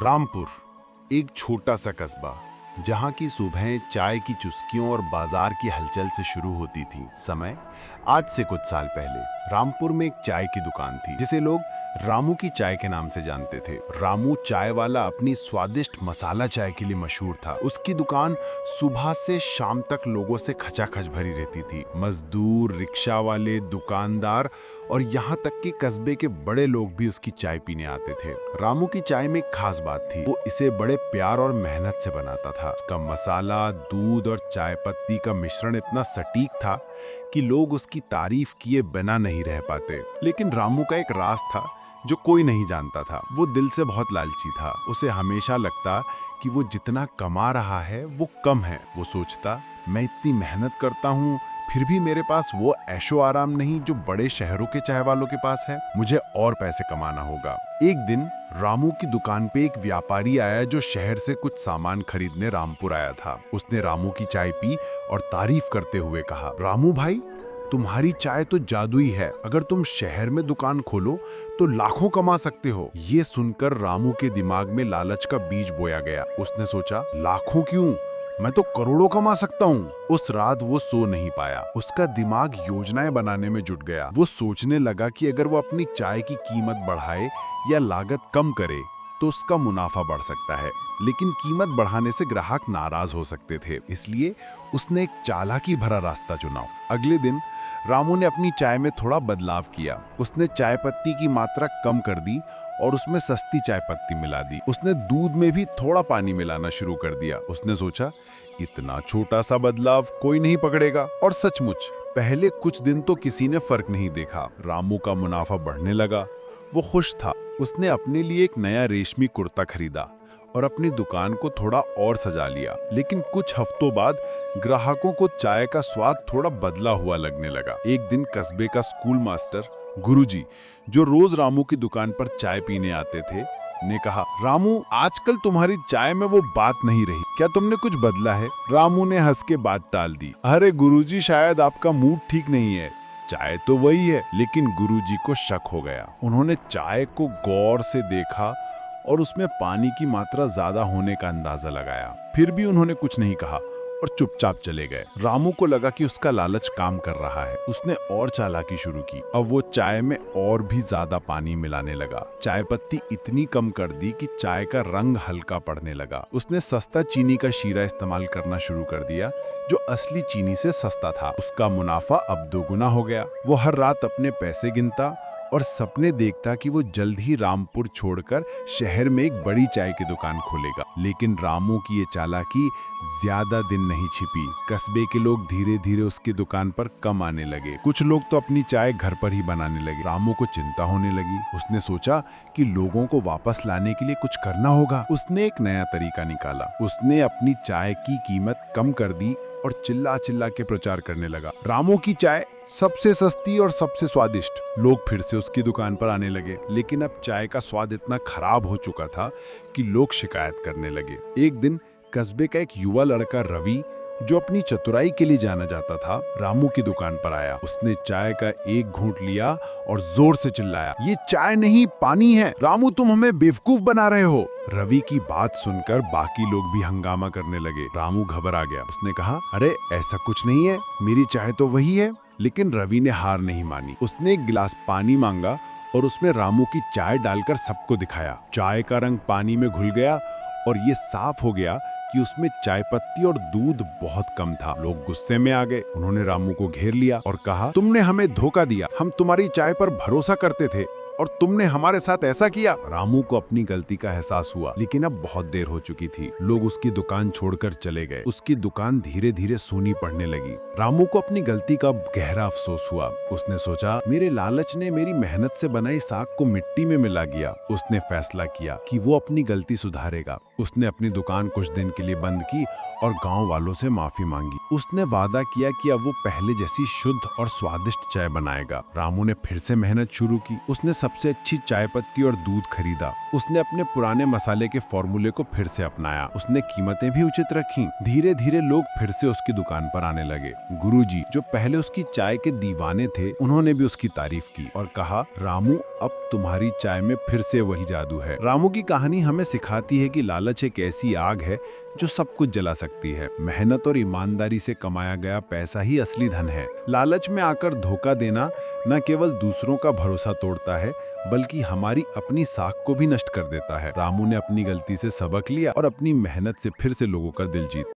रामपुर एक छोटा सा कस्बा जहाँ की सुबहें चाय की चुस्कियों और बाजार की हलचल से शुरू होती थी। समय आज से कुछ साल पहले रामपुर में एक चाय की दुकान थी जिसे लोग रामू की चाय के नाम से जानते थे। रामू चाय वाला अपनी स्वादिष्ट मसाला चाय के लिए मशहूर था। उसकी दुकान सुबह से शाम तक लोगों से खचाखच भरी रहती थी। मजदूर, रिक्शा वाले, दुकानदार और यहाँ तक कि कस्बे के बड़े लोग भी उसकी चाय पीने आते थे। रामू की चाय में एक खास बात थी, वो इसे बड़े प्यार और मेहनत से बनाता था। उसका मसाला, दूध और चाय पत्ती का मिश्रण इतना सटीक था कि लोग उसकी तारीफ किए बिना नहीं रह पाते। लेकिन रामू का एक राज था जो कोई नहीं जानता था। वो दिल से बहुत लालची था। उसे हमेशा लगता कि वो जितना कमा रहा है वो कम है। वो सोचता, मैं इतनी मेहनत करता हूँ फिर भी मेरे पास वो ऐशो आराम नहीं जो बड़े शहरों के चाय वालों के पास है। मुझे और पैसे कमाना होगा। एक दिन रामू की दुकान पे एक व्यापारी आया जो शहर से कुछ सामान खरीदने रामपुर आया था। उसने रामू की चाय पी और तारीफ करते हुए कहा, रामू भाई, तुम्हारी चाय तो जादुई है। अगर तुम शहर में दुकान खोलो तो लाखों कमा सकते हो। ये सुनकर रामू के दिमाग में लालच का बीज बोया गया। उसने सोचा, लाखों क्यों, मैं तो करोड़ों कमा सकता हूँ। उस रात वो सो नहीं पाया। उसका दिमाग योजनाएं बनाने में जुट गया। वो सोचने लगा कि अगर वो अपनी चाय की कीमत बढ़ाए या लागत कम करे तो उसका मुनाफा बढ़ सकता है। लेकिन कीमत बढ़ाने से ग्राहक नाराज हो सकते थे। इसलिए उसने एक चालाकी भरा रास्ता चुना। अगले दिन रामू ने अपनी चाय में थोड़ा बदलाव किया। उसने चाय पत्ती की मात्रा कम कर दी और उसमें सस्ती चाय पत्ती मिला दी। उसने दूध में भी थोड़ा पानी मिलाना शुरू कर दिया। उसने सोचा, इतना छोटा सा बदलाव कोई नहीं पकड़ेगा। और सचमुच पहले कुछ दिन तो किसी ने फर्क नहीं देखा। रामू का मुनाफा बढ़ने लगा। वो खुश था। उसने अपने लिए एक नया रेशमी कुर्ता खरीदा और अपनी दुकान को थोड़ा और सजा लिया। लेकिन कुछ हफ्तों बाद ग्राहकों को चाय का स्वाद थोड़ा बदला हुआ लगने लगा। एक दिन कस्बे का स्कूल मास्टर गुरुजी, जो रोज रामू की दुकान पर चाय पीने आते थे, ने कहा, रामू, आजकल तुम्हारी चाय में वो बात नहीं रही, क्या तुमने कुछ बदला है? रामू ने हंस के बात टाल दी, अरे गुरुजी, शायद आपका मूड ठीक नहीं है। चाय तो वही है। लेकिन गुरुजी को शक हो गया। उन्होंने चाय को गौर से देखा और उसमें पानी की मात्रा ज्यादा होने का अंदाजा लगाया। फिर भी उन्होंने कुछ नहीं कहा और चुपचाप चले गए। रामू को लगा कि उसका लालच काम कर रहा है। उसने और चालाकी शुरू की। अब वो चाय में और भी ज्यादा पानी मिलाने लगा। चाय पत्ती इतनी कम कर दी कि चाय का रंग हल्का पड़ने लगा। उसने सस्ता चीनी का शीरा इस्तेमाल करना शुरू कर दिया, जो असली चीनी से सस्ता था। उसका मुनाफा अब दोगुना हो गया। वो हर रात अपने पैसे गिनता और सपने देखता कि वो जल्द ही रामपुर छोड़कर शहर में एक बड़ी चाय की दुकान खोलेगा। लेकिन रामू की ये चालाकी ज्यादा दिन नहीं छिपी। कस्बे के लोग धीरे धीरे उसकी दुकान पर कम आने लगे। कुछ लोग तो अपनी चाय घर पर ही बनाने लगे। रामू को चिंता होने लगी। उसने सोचा कि लोगों को वापस लाने के लिए कुछ करना होगा। उसने एक नया तरीका निकाला। उसने अपनी चाय की कीमत कम कर दी और चिल्ला चिल्ला के प्रचार करने लगा, रामू की चाय सबसे सस्ती और सबसे स्वादिष्ट। लोग फिर से उसकी दुकान पर आने लगे। लेकिन अब चाय का स्वाद इतना खराब हो चुका था कि लोग शिकायत करने लगे। एक दिन कस्बे का एक युवा लड़का रवि, जो अपनी चतुराई के लिए जाना जाता था, रामू की दुकान पर आया। उसने चाय का एक घूंट लिया और जोर से चिल्लाया, ये चाय नहीं, पानी है। रामू, तुम हमें बेवकूफ बना रहे हो। रवि की बात सुनकर बाकी लोग भी हंगामा करने लगे। रामू घबरा गया। उसने कहा, अरे ऐसा कुछ नहीं है, मेरी चाय तो वही है। लेकिन रवि ने हार नहीं मानी। उसने एक गिलास पानी मांगा और उसमें रामू की चाय डालकर सबको दिखाया। चाय का रंग पानी में घुल गया और ये साफ हो गया कि उसमें चाय पत्ती और दूध बहुत कम था। लोग गुस्से में आ गए। उन्होंने रामू को घेर लिया और कहा, तुमने हमें धोखा दिया। हम तुम्हारी चाय पर भरोसा करते थे और तुमने हमारे साथ ऐसा किया। रामू को अपनी गलती का एहसास हुआ। लेकिन अब बहुत देर हो चुकी थी। लोग उसकी दुकान छोड़कर चले गए। उसकी दुकान धीरे धीरे सूनी पड़ने लगी। रामू को अपनी गलती का गहरा अफसोस हुआ। उसने सोचा, मेरे लालच ने मेरी मेहनत से बनाई साग को मिट्टी में मिला दिया। उसने फैसला किया कि वो अपनी गलती सुधारेगा। उसने अपनी दुकान कुछ दिन के लिए बंद की और गांव वालों से माफी मांगी। उसने वादा किया कि अब वो पहले जैसी शुद्ध और स्वादिष्ट चाय बनाएगा। रामू ने फिर से मेहनत शुरू की। उसने सबसे अच्छी चाय पत्ती और दूध खरीदा। उसने अपने पुराने मसाले के फॉर्मूले को फिर से अपनाया। उसने कीमतें भी उचित रखी। धीरे धीरे लोग फिर से उसकी दुकान पर आने लगे। गुरुजी, जो पहले उसकी चाय के दीवाने थे, उन्होंने भी उसकी तारीफ की और कहा, रामू, अब तुम्हारी चाय में फिर से वही जादू है। रामू की कहानी हमें सिखाती है कि लालच एक ऐसी आग है जो सब कुछ जला सकती है। मेहनत और ईमानदारी से कमाया गया पैसा ही असली धन है। लालच में आकर धोखा देना न केवल दूसरों का भरोसा तोड़ता है, बल्कि हमारी अपनी साख को भी नष्ट कर देता है। रामू ने अपनी गलती से सबक लिया और अपनी मेहनत से फिर से लोगों का दिल जीता।